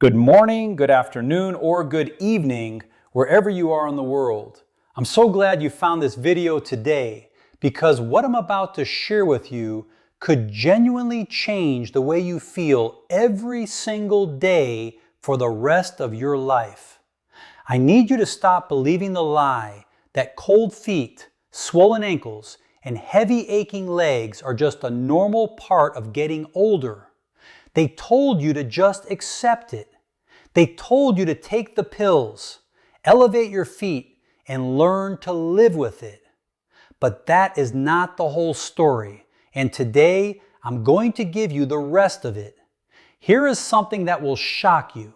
Good morning, good afternoon, or good evening, wherever you are in the world. I'm so glad you found this video today because what I'm about to share with you could genuinely change the way you feel every single day for the rest of your life. I need you to stop believing the lie that cold feet, swollen ankles, and heavy aching legs are just a normal part of getting older. They told you to just accept it. They told you to take the pills, elevate your feet, and learn to live with it. But that is not the whole story, and today I'm going to give you the rest of it. Here is something that will shock you.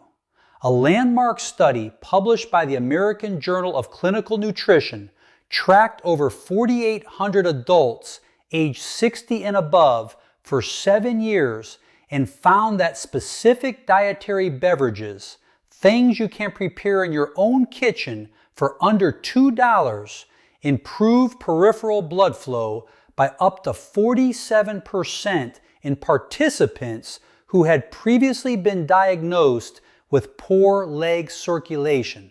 A landmark study published by the American Journal of Clinical Nutrition tracked over 4,800 adults aged 60 and above for 7 years and found that specific dietary beverages, things you can prepare in your own kitchen for under $2, improve peripheral blood flow by up to 47% in participants who had previously been diagnosed with poor leg circulation.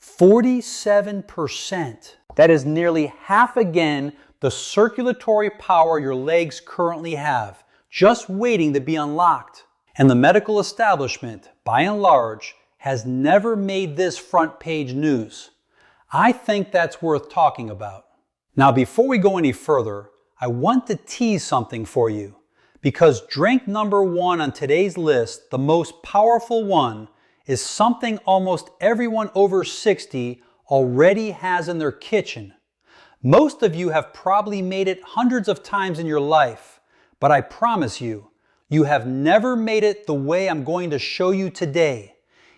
47%. That is nearly half again the circulatory power your legs currently have, just waiting to be unlocked. And the medical establishment, by and large, has never made this front page news. I think that's worth talking about. Now, before we go any further, I want to tease something for you, because drink number one on today's list, the most powerful one, is something almost everyone over 60 already has in their kitchen. Most of you have probably made it hundreds of times in your life, but I promise you, you have never made it the way I'm going to show you today,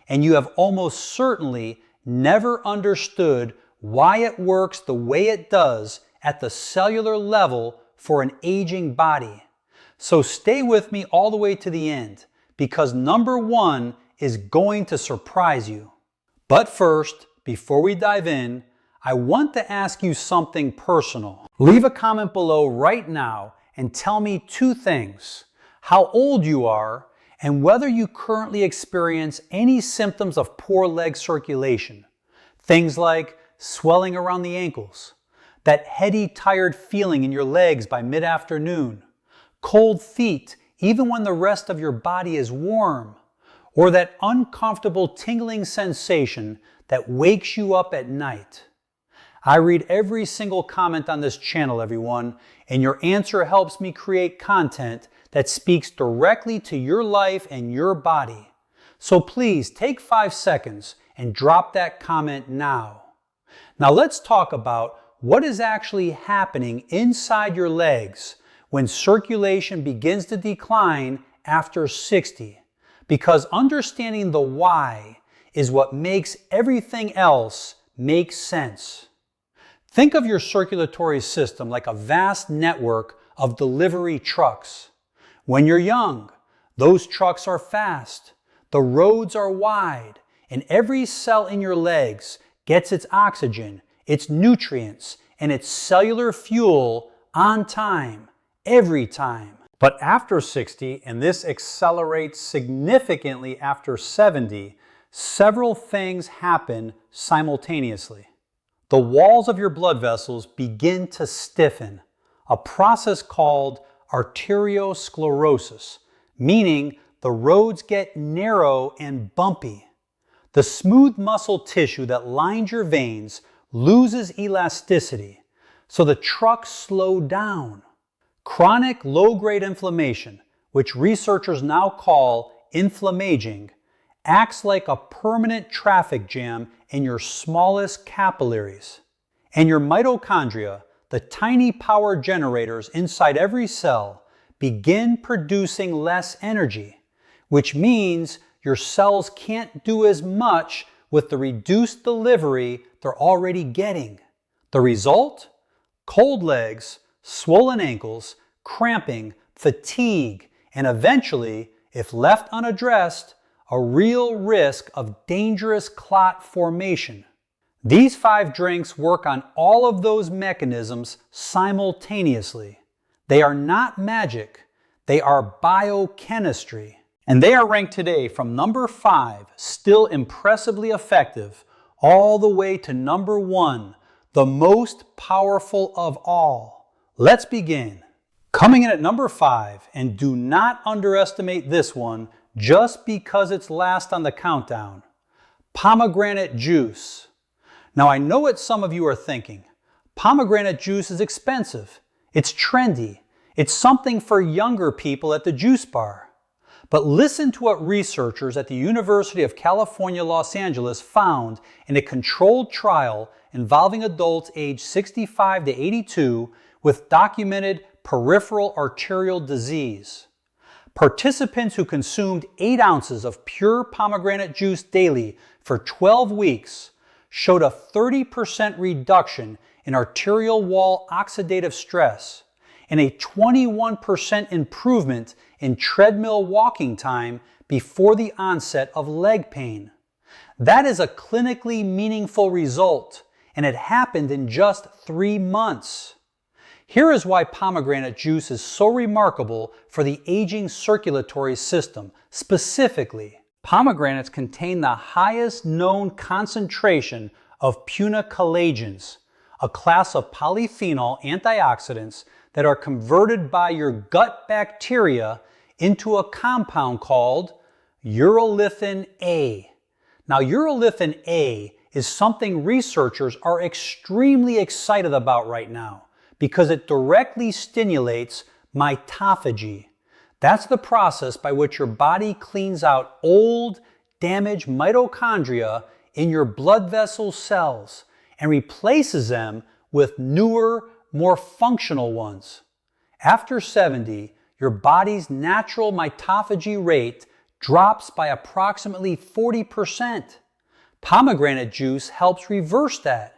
and you have almost certainly never understood why it works the way it does at the cellular level for an aging body. So stay with me all the way to the end, because number one is going to surprise you. But first, before we dive in, I want to ask you something personal. Leave a comment below right now and tell me two things: how old you are and whether you currently experience any symptoms of poor leg circulation. Things like swelling around the ankles, that heady, tired feeling in your legs by mid-afternoon, cold feet even when the rest of your body is warm, or that uncomfortable tingling sensation that wakes you up at night. I read every single comment on this channel, everyone, and your answer helps me create content that speaks directly to your life and your body. So please take 5 seconds and drop that comment now. Now let's talk about what is actually happening inside your legs when circulation begins to decline after 60, because understanding the why is what makes everything else make sense. Think of your circulatory system like a vast network of delivery trucks. When you're young, those trucks are fast, the roads are wide, and every cell in your legs gets its oxygen, its nutrients, and its cellular fuel on time, every time. But after 60, and this accelerates significantly after 70, several things happen simultaneously. The walls of your blood vessels begin to stiffen, a process called arteriosclerosis, meaning the roads get narrow and bumpy. The smooth muscle tissue that lines your veins loses elasticity, so the trucks slow down. Chronic low-grade inflammation, which researchers now call inflammaging, acts like a permanent traffic jam in your smallest capillaries. And your mitochondria, the tiny power generators inside every cell, begin producing less energy, which means your cells can't do as much with the reduced delivery they're already getting. The result? Cold legs, swollen ankles, cramping, fatigue, and eventually, if left unaddressed, a real risk of dangerous clot formation. These 5 drinks work on all of those mechanisms simultaneously. They are not magic, they are biochemistry. And they are ranked today from number 5, still impressively effective, all the way to number 1, the most powerful of all. Let's begin. Coming in at number 5, and do not underestimate this one just because it's last on the countdown, pomegranate juice. Now I know what some of you are thinking. Pomegranate juice is expensive. It's trendy. It's something for younger people at the juice bar. But listen to what researchers at the University of California, Los Angeles found in a controlled trial involving adults aged 65 to 82 with documented peripheral arterial disease. Participants who consumed 8 ounces of pure pomegranate juice daily for 12 weeks showed a 30% reduction in arterial wall oxidative stress and a 21% improvement in treadmill walking time before the onset of leg pain. That is a clinically meaningful result, and it happened in just 3 months. Here is why pomegranate juice is so remarkable for the aging circulatory system. Specifically, pomegranates contain the highest known concentration of punicolagens, a class of polyphenol antioxidants that are converted by your gut bacteria into a compound called urolithin A. Now, urolithin A is something researchers are extremely excited about right now because it directly stimulates mitophagy. That's the process by which your body cleans out old, damaged mitochondria in your blood vessel cells and replaces them with newer, more functional ones. After 70, your body's natural mitophagy rate drops by approximately 40%. Pomegranate juice helps reverse that.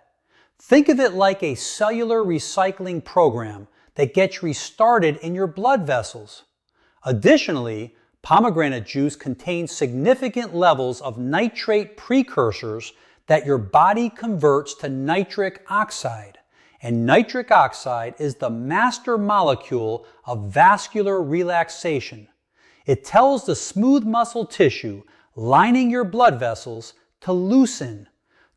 Think of it like a cellular recycling program that gets restarted in your blood vessels. Additionally, pomegranate juice contains significant levels of nitrate precursors that your body converts to nitric oxide. And nitric oxide is the master molecule of vascular relaxation. It tells the smooth muscle tissue lining your blood vessels to loosen,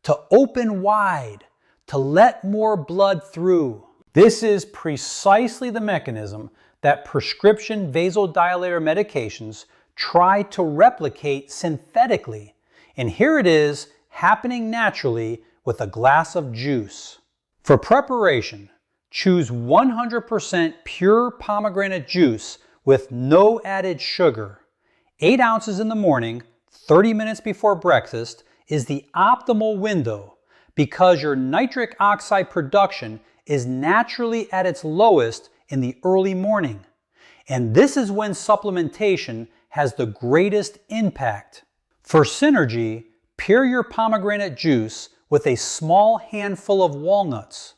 to open wide, to let more blood through. This is precisely the mechanism that prescription vasodilator medications try to replicate synthetically. And here it is happening naturally with a glass of juice. For preparation, choose 100% pure pomegranate juice with no added sugar. 8 ounces in the morning, 30 minutes before breakfast is the optimal window because your nitric oxide production is naturally at its lowest in the early morning. And this is when supplementation has the greatest impact. For synergy, pair your pomegranate juice with a small handful of walnuts.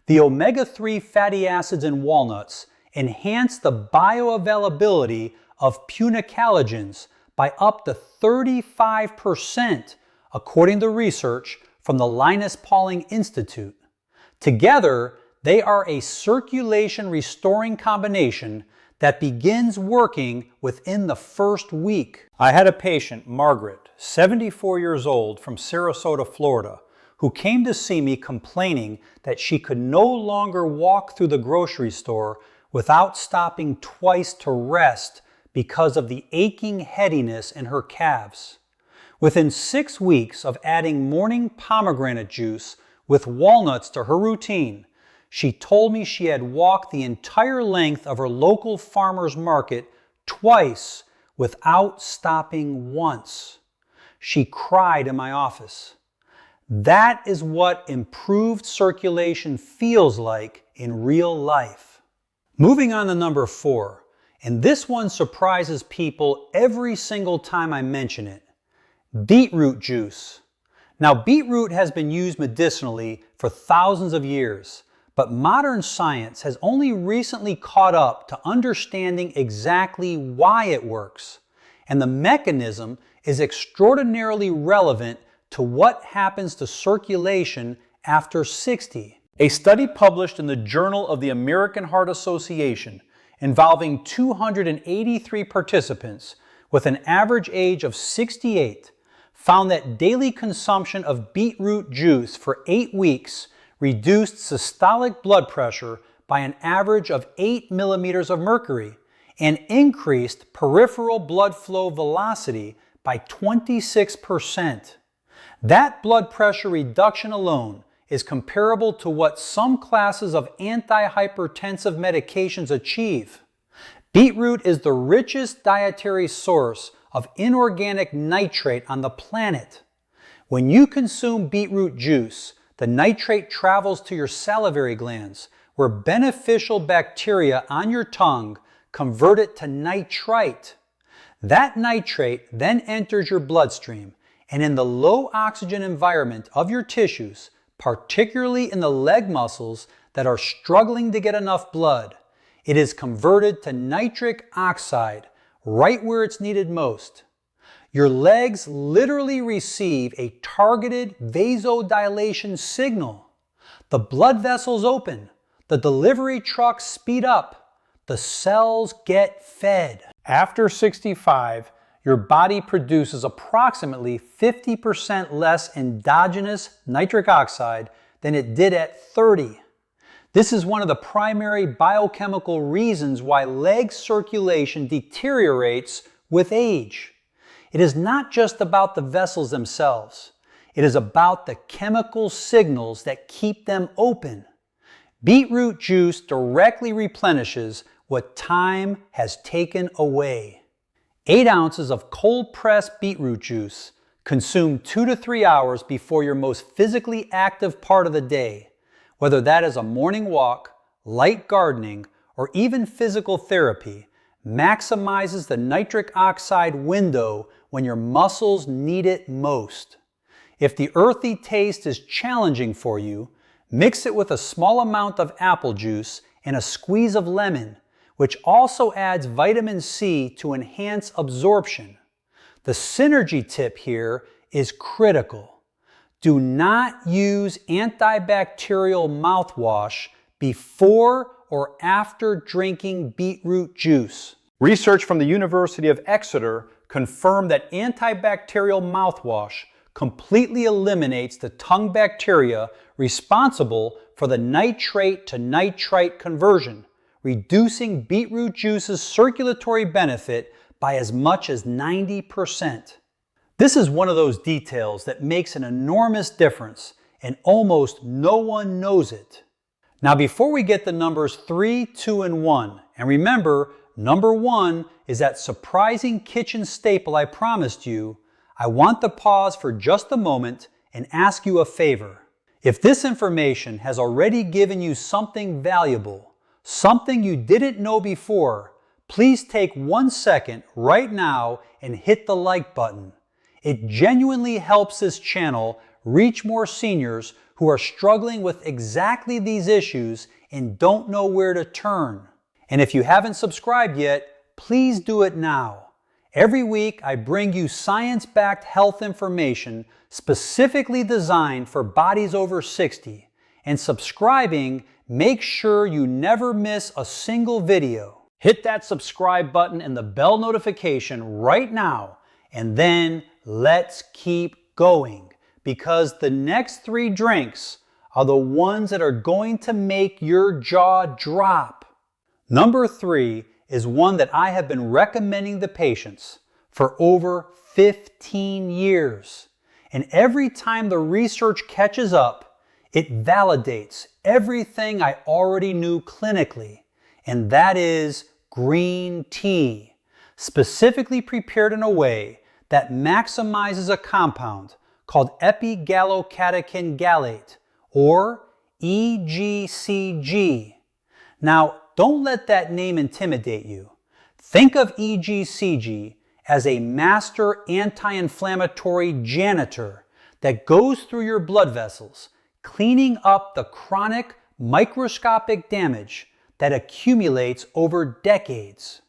The omega-3 fatty acids in walnuts enhance the bioavailability of punicalogens by up to 35%, according to research from the Linus Pauling Institute. Together, they are a circulation restoring combination that begins working within the first week. I had a patient, Margaret, 74 years old, from Sarasota, Florida, who came to see me complaining that she could no longer walk through the grocery store without stopping twice to rest because of the aching headiness in her calves. Within 6 weeks of adding morning pomegranate juice with walnuts to her routine, she told me she had walked the entire length of her local farmer's market twice without stopping once. She cried in my office. That is what improved circulation feels like in real life. Moving on to number 4, and this one surprises people every single time I mention it. Beetroot juice. Now, beetroot has been used medicinally for thousands of years, but modern science has only recently caught up to understanding exactly why it works, and the mechanism is extraordinarily relevant to what happens to circulation after 60. A study published in the Journal of the American Heart Association involving 283 participants with an average age of 68, found that daily consumption of beetroot juice for 8 weeks reduced systolic blood pressure by an average of 8 millimeters of mercury and increased peripheral blood flow velocity by 26%. That blood pressure reduction alone is comparable to what some classes of antihypertensive medications achieve. Beetroot is the richest dietary source of inorganic nitrate on the planet. When you consume beetroot juice, the nitrate travels to your salivary glands, where beneficial bacteria on your tongue convert it to nitrite. That nitrate then enters your bloodstream, and in the low oxygen environment of your tissues, particularly in the leg muscles that are struggling to get enough blood, it is converted to nitric oxide right where it's needed most. Your legs literally receive a targeted vasodilation signal. The blood vessels open, the delivery trucks speed up, the cells get fed. After 65, your body produces approximately 50% less endogenous nitric oxide than it did at 30. This is one of the primary biochemical reasons why leg circulation deteriorates with age. It is not just about the vessels themselves. It is about the chemical signals that keep them open. Beetroot juice directly replenishes what time has taken away. 8 ounces of cold-pressed beetroot juice consumed 2 to 3 hours before your most physically active part of the day, whether that is a morning walk, light gardening, or even physical therapy, maximizes the nitric oxide window when your muscles need it most. If the earthy taste is challenging for you, mix it with a small amount of apple juice and a squeeze of lemon, which also adds vitamin C to enhance absorption. The synergy tip here is critical. Do not use antibacterial mouthwash before or after drinking beetroot juice. Research from the University of Exeter confirmed that antibacterial mouthwash completely eliminates the tongue bacteria responsible for the nitrate to nitrite conversion, reducing beetroot juice's circulatory benefit by as much as 90%. This is one of those details that makes an enormous difference, and almost no one knows it. Now, before we get the numbers 3, 2, and 1, and remember, number 1 is that surprising kitchen staple I promised you, I want to pause for just a moment and ask you a favor. If this information has already given you something valuable, something you didn't know before, please take 1 second right now and hit the like button. It genuinely helps this channel reach more seniors who are struggling with exactly these issues and don't know where to turn. And if you haven't subscribed yet, please do it now. Every week I bring you science-backed health information specifically designed for bodies over 60. And subscribing makes sure you never miss a single video. Hit that subscribe button and the bell notification right now, and then let's keep going, because the next 3 drinks are the ones that are going to make your jaw drop. Number 3 is one that I have been recommending to patients for over 15 years. And every time the research catches up, it validates everything I already knew clinically, and that is green tea, specifically prepared in a way that maximizes a compound called epigallocatechin gallate, or EGCG. Now, don't let that name intimidate you. Think of EGCG as a master anti-inflammatory janitor that goes through your blood vessels, cleaning up the chronic microscopic damage that accumulates over decades.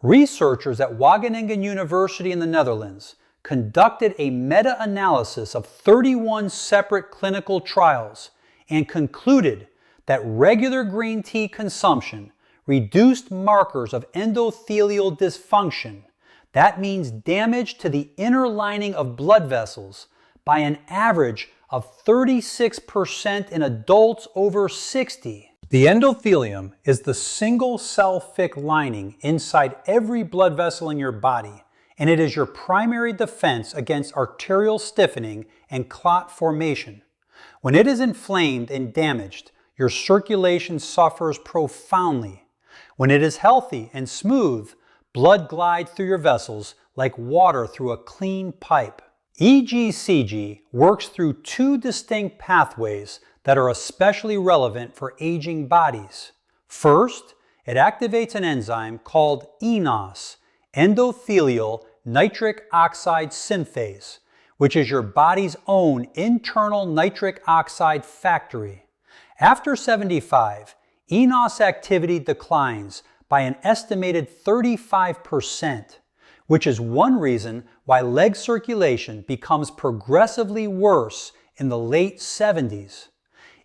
Researchers at Wageningen University in the Netherlands conducted a meta-analysis of 31 separate clinical trials and concluded that regular green tea consumption reduced markers of endothelial dysfunction, That means damage to the inner lining of blood vessels by an average of 36% in adults over 60. The endothelium is the single cell thick lining inside every blood vessel in your body, and it is your primary defense against arterial stiffening and clot formation. When it is inflamed and damaged, your circulation suffers profoundly. When it is healthy and smooth, blood glides through your vessels like water through a clean pipe. EGCG works through two distinct pathways that are especially relevant for aging bodies. First, it activates an enzyme called eNOS, endothelial nitric oxide synthase, which is your body's own internal nitric oxide factory. After 75, eNOS activity declines by an estimated 35%, which is one reason why leg circulation becomes progressively worse in the late 70s.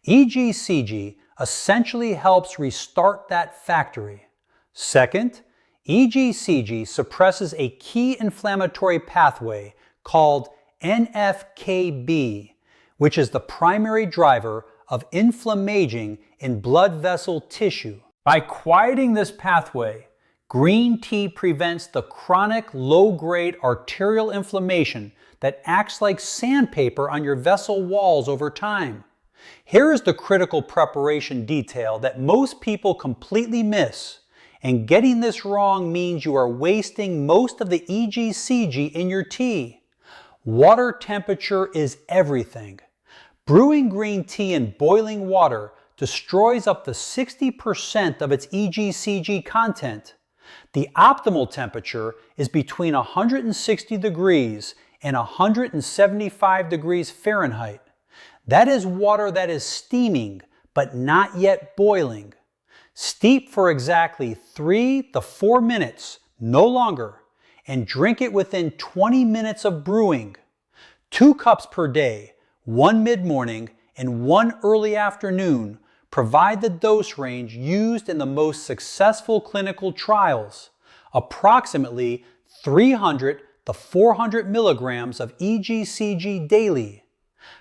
EGCG essentially helps restart that factory. Second, EGCG suppresses a key inflammatory pathway called NF-κB, which is the primary driver of inflammation in blood vessel tissue. By quieting this pathway, green tea prevents the chronic low-grade arterial inflammation that acts like sandpaper on your vessel walls over time. Here is the critical preparation detail that most people completely miss, and getting this wrong means you are wasting most of the EGCG in your tea. Water temperature is everything. Brewing green tea in boiling water destroys up to 60% of its EGCG content. The optimal temperature is between 160 degrees and 175 degrees Fahrenheit. That is water that is steaming, but not yet boiling. Steep for exactly 3 to 4 minutes, no longer, and drink it within 20 minutes of brewing. 2 cups per day, 1 mid-morning and 1 early afternoon, provide the dose range used in the most successful clinical trials, approximately 300 to 400 milligrams of EGCG daily.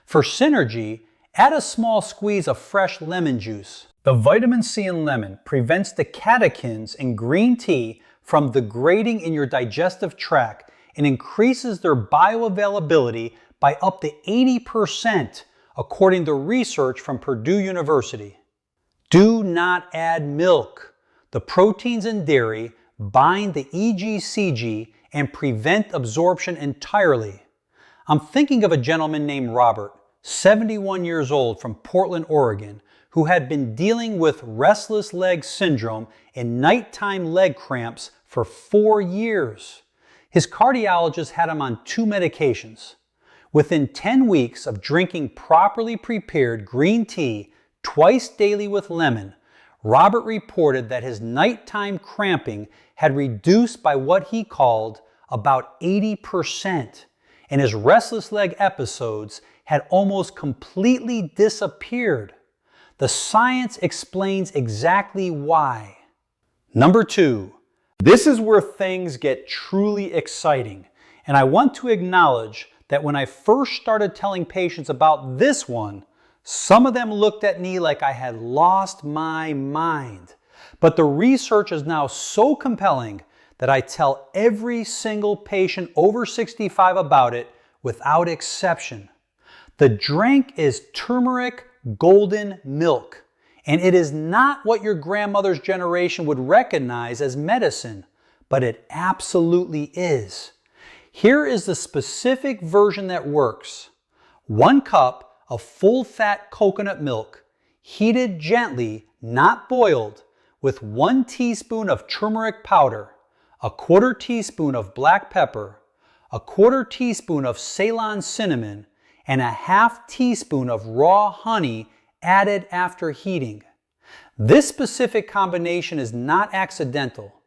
For synergy, add a small squeeze of fresh lemon juice. The vitamin C in lemon prevents the catechins in green tea from degrading in your digestive tract and increases their bioavailability by up to 80%, according to research from Purdue University. Do not add milk. The proteins in dairy bind the EGCG and prevent absorption entirely. I'm thinking of a gentleman named Robert, 71 years old, from Portland, Oregon, who had been dealing with restless leg syndrome and nighttime leg cramps for 4 years. His cardiologist had him on 2 medications. Within 10 weeks of drinking properly prepared green tea twice daily with lemon, Robert reported that his nighttime cramping had reduced by what he called about 80%, and his restless leg episodes had almost completely disappeared. The science explains exactly why. Number 2, this is where things get truly exciting, and I want to acknowledge that when I first started telling patients about this one, some of them looked at me like I had lost my mind. But the research is now so compelling that I tell every single patient over 65 about it without exception. The drink is turmeric golden milk, and it is not what your grandmother's generation would recognize as medicine, but it absolutely is. Here is the specific version that works. 1 cup of full-fat coconut milk, heated gently, not boiled, with 1 teaspoon of turmeric powder, a 1/4 teaspoon of black pepper, a 1/4 teaspoon of Ceylon cinnamon, and a 1/2 teaspoon of raw honey added after heating. This specific combination is not accidental.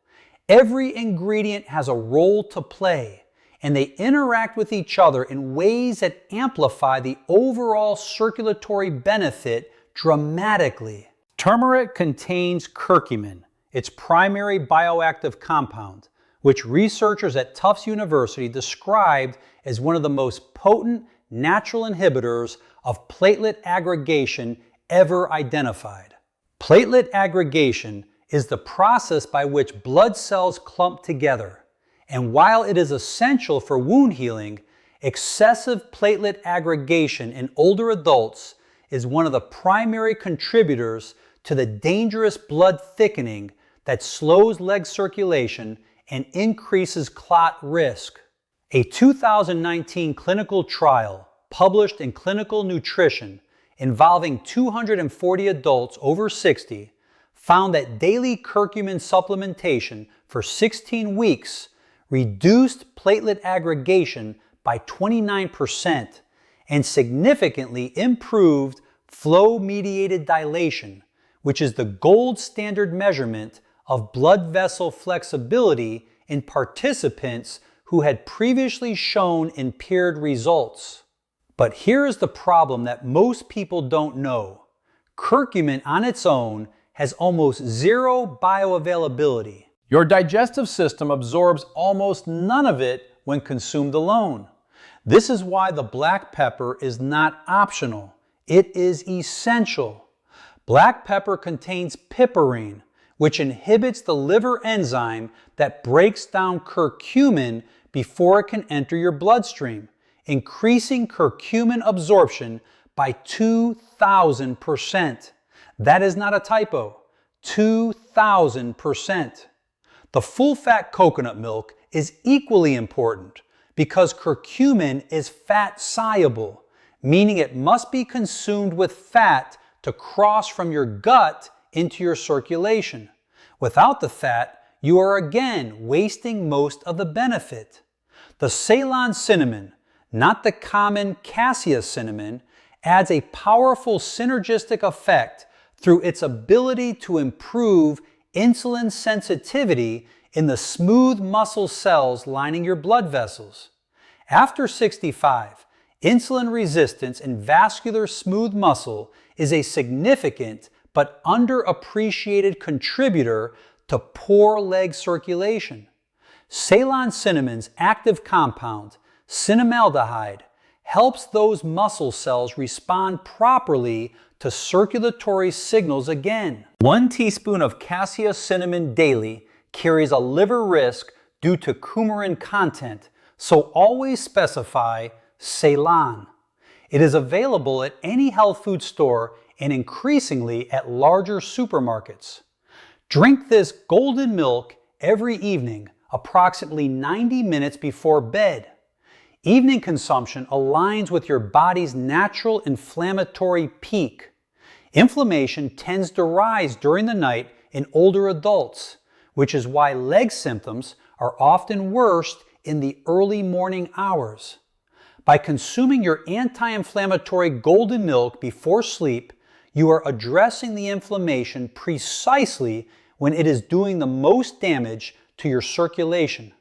Every ingredient has a role to play, and they interact with each other in ways that amplify the overall circulatory benefit dramatically. Turmeric contains curcumin, its primary bioactive compound, which researchers at Tufts University described as one of the most potent natural inhibitors of platelet aggregation ever identified. Platelet aggregation is the process by which blood cells clump together, and while it is essential for wound healing, excessive platelet aggregation in older adults is one of the primary contributors to the dangerous blood thickening that slows leg circulation and increases clot risk. A 2019 clinical trial published in Clinical Nutrition involving 240 adults over 60 found that daily curcumin supplementation for 16 weeks reduced platelet aggregation by 29% and significantly improved flow-mediated dilation, which is the gold standard measurement of blood vessel flexibility in participants who had previously shown impaired results. But here is the problem that most people don't know. Curcumin on its own has almost zero bioavailability. Your digestive system absorbs almost none of it when consumed alone. This is why the black pepper is not optional. It is essential. Black pepper contains piperine, which inhibits the liver enzyme that breaks down curcumin before it can enter your bloodstream, increasing curcumin absorption by 2,000%. That is not a typo. 2,000%. The full-fat coconut milk is equally important because curcumin is fat-soluble, meaning it must be consumed with fat to cross from your gut into your circulation. Without the fat, you are again wasting most of the benefit. The Ceylon cinnamon, not the common cassia cinnamon, adds a powerful synergistic effect through its ability to improve insulin sensitivity in the smooth muscle cells lining your blood vessels. After 65, insulin resistance in vascular smooth muscle is a significant but underappreciated contributor to poor leg circulation. Ceylon cinnamon's active compound, cinnamaldehyde, helps those muscle cells respond properly to circulatory signals again. 1 teaspoon of cassia cinnamon daily carries a liver risk due to coumarin content, so always specify Ceylon. It is available at any health food store and increasingly at larger supermarkets. Drink this golden milk every evening, approximately 90 minutes before bed. Evening consumption aligns with your body's natural inflammatory peak. Inflammation tends to rise during the night in older adults, which is why leg symptoms are often worst in the early morning hours. By consuming your anti-inflammatory golden milk before sleep, you are addressing the inflammation precisely when it is doing the most damage to your circulation.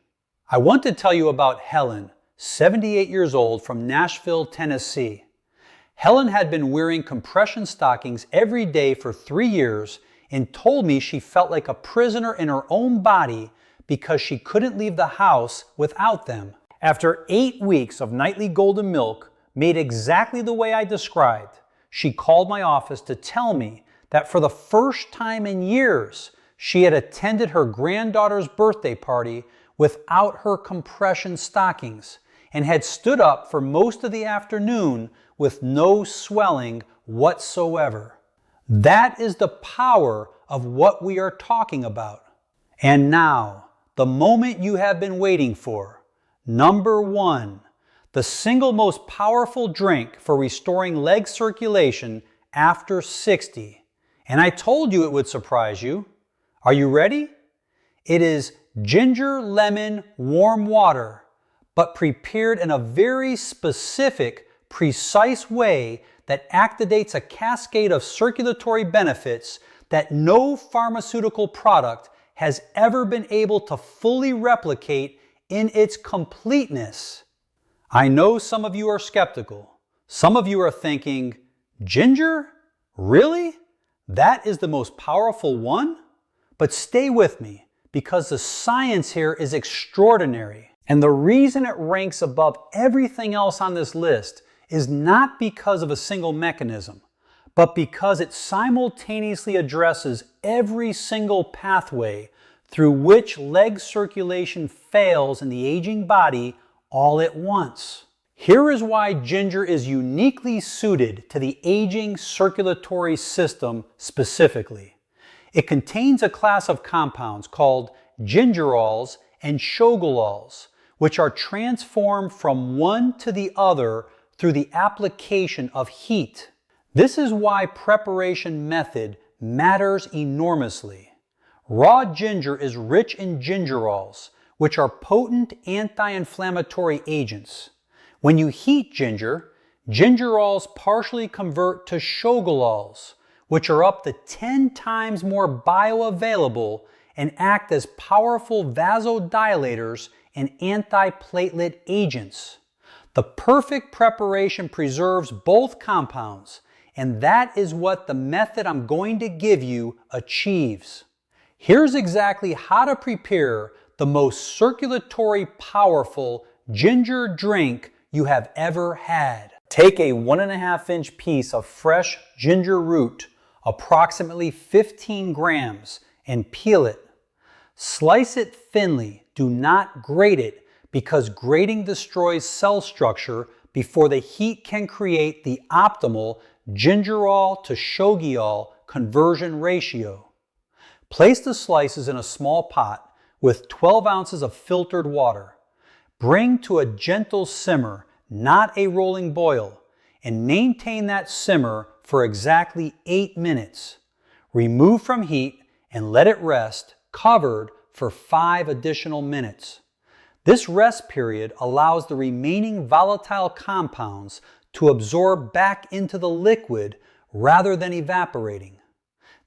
I want to tell you about Helen, 78 years old, from Nashville, Tennessee. Helen had been wearing compression stockings every day for 3 years and told me she felt like a prisoner in her own body because she couldn't leave the house without them. After 8 weeks of nightly golden milk made exactly the way I described, she called my office to tell me that for the first time in years, she had attended her granddaughter's birthday party without her compression stockings and had stood up for most of the afternoon with no swelling whatsoever. That is the power of what we are talking about. And now, the moment you have been waiting for. Number 1, the single most powerful drink for restoring leg circulation after 60. And I told you it would surprise you. Are you ready? It is ginger lemon warm water, but prepared in a very specific, precise way that activates a cascade of circulatory benefits that no pharmaceutical product has ever been able to fully replicate in its completeness. I know some of you are skeptical. Some of you are thinking, ginger? Really? That is the most powerful one? But stay with me, because the science here is extraordinary. And the reason it ranks above everything else on this list is not because of a single mechanism, but because it simultaneously addresses every single pathway through which leg circulation fails in the aging body all at once. Here is why ginger is uniquely suited to the aging circulatory system specifically. It contains a class of compounds called gingerols and shogarols, which are transformed from one to the other through the application of heat. This is why preparation method matters enormously. Raw ginger is rich in gingerols, which are potent anti-inflammatory agents. When you heat ginger, gingerols partially convert to shogarols, which are up to 10 times more bioavailable and act as powerful vasodilators and antiplatelet agents. The perfect preparation preserves both compounds, and that is what the method I'm going to give you achieves. Here's exactly how to prepare the most circulatory powerful ginger drink you have ever had. Take a 1.5 inch piece of fresh ginger root, approximately 15 grams, and peel it. Slice it thinly, do not grate it, because grating destroys cell structure before the heat can create the optimal gingerol to shogiol conversion ratio. Place the slices in a small pot with 12 ounces of filtered water. Bring to a gentle simmer, not a rolling boil, and maintain that simmer for exactly 8 minutes. Remove from heat and let it rest, covered, for 5 additional minutes. This rest period allows the remaining volatile compounds to absorb back into the liquid rather than evaporating.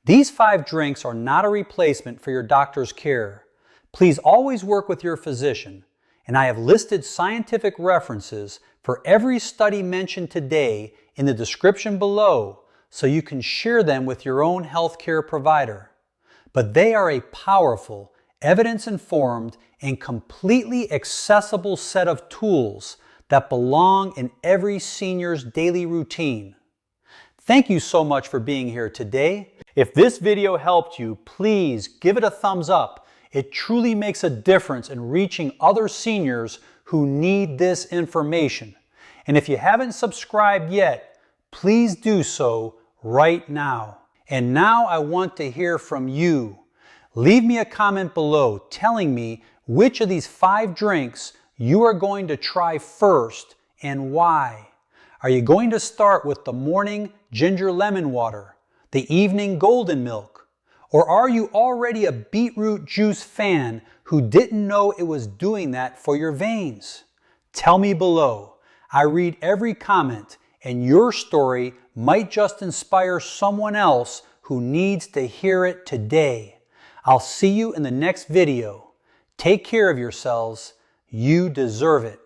These 5 drinks are not a replacement for your doctor's care. Please always work with your physician, and I have listed scientific references for every study mentioned today in the description below so you can share them with your own healthcare provider. But they are a powerful, evidence-informed, and completely accessible set of tools that belong in every senior's daily routine. Thank you so much for being here today. If this video helped you, please give it a thumbs up. It truly makes a difference in reaching other seniors who need this information. And if you haven't subscribed yet, please do so right now. And now I want to hear from you. Leave me a comment below telling me which of these 5 drinks you are going to try first and why. Are you going to start with the morning ginger lemon water, the evening golden milk, or are you already a beetroot juice fan who didn't know it was doing that for your veins? Tell me below. I read every comment, and your story might just inspire someone else who needs to hear it today. I'll see you in the next video. Take care of yourselves. You deserve it.